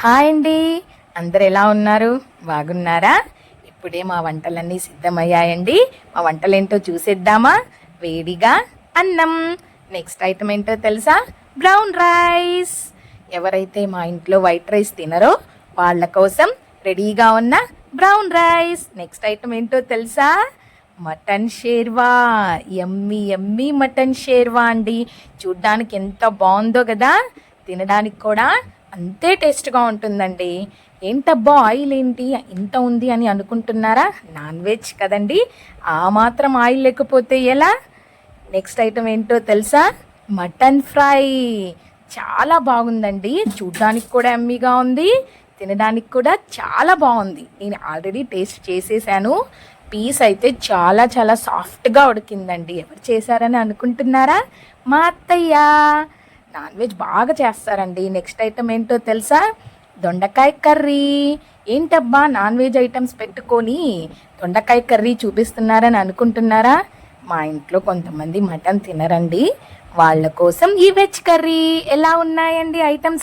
Hi అండి. అందరు ఎలా ఉన్నారు? బాగున్నారా? ఇప్పుడే మా వంటలన్నీ సిద్ధమయ్యాయండి. మా వంటలేంటో చూసేద్దామా? వేడిగా అన్నం. నెక్స్ట్ ఐటమ్ ఏంటో తెలుసా? Brown rice. ఎవరైతే మా ఇంట్లో వైట్ రైస్ తినరో వాళ్ళ కోసం రెడీగా ఉన్న బ్రౌన్ రైస్. నెక్స్ట్ ఐటమ్ ఏంటో తెలుసా? మటన్ షేర్వా. ఎమ్మి ఎమ్మి మటన్ షేర్వా అండి. చూడ్డానికి ఎంత బాగుందో కదా, తినడానికి కూడా అంతే టేస్ట్గా ఉంటుందండి. ఏంటబ్బా ఆయిల్ ఏంటి ఇంత ఉంది అని అనుకుంటున్నారా? నాన్ వెజ్ కదండి, ఆ మాత్రం ఆయిల్ లేకపోతే ఎలా? నెక్స్ట్ ఐటమ్ ఏంటో తెలుసా? Mutton fry. చాలా బాగుందండి, చూడ్డానికి కూడా ఎమ్మీగా ఉంది, తినడానికి కూడా చాలా బాగుంది. నేను ఆల్రెడీ టేస్ట్ చేసేసాను. పీస్ అయితే చాలా చాలా సాఫ్ట్గా ఉడికిందండి. ఎవరు చేశారని అనుకుంటున్నారా? మా అత్తయ్య. నాన్ వెజ్ బాగా చేస్తారండి. నెక్స్ట్ ఐటమ్ ఏంటో తెలుసా? దొండకాయ కర్రీ. ఏంటబ్బా నాన్ వెజ్ ఐటమ్స్ పెట్టుకొని దొండకాయ కర్రీ చూపిస్తున్నారని అనుకుంటున్నారా? మా ఇంట్లో కొంతమంది మటన్ తినరండి, వాళ్ళ కోసం ఈ వెజ్ కర్రీ. ఎలా ఉన్నాయండి ఐటమ్స్?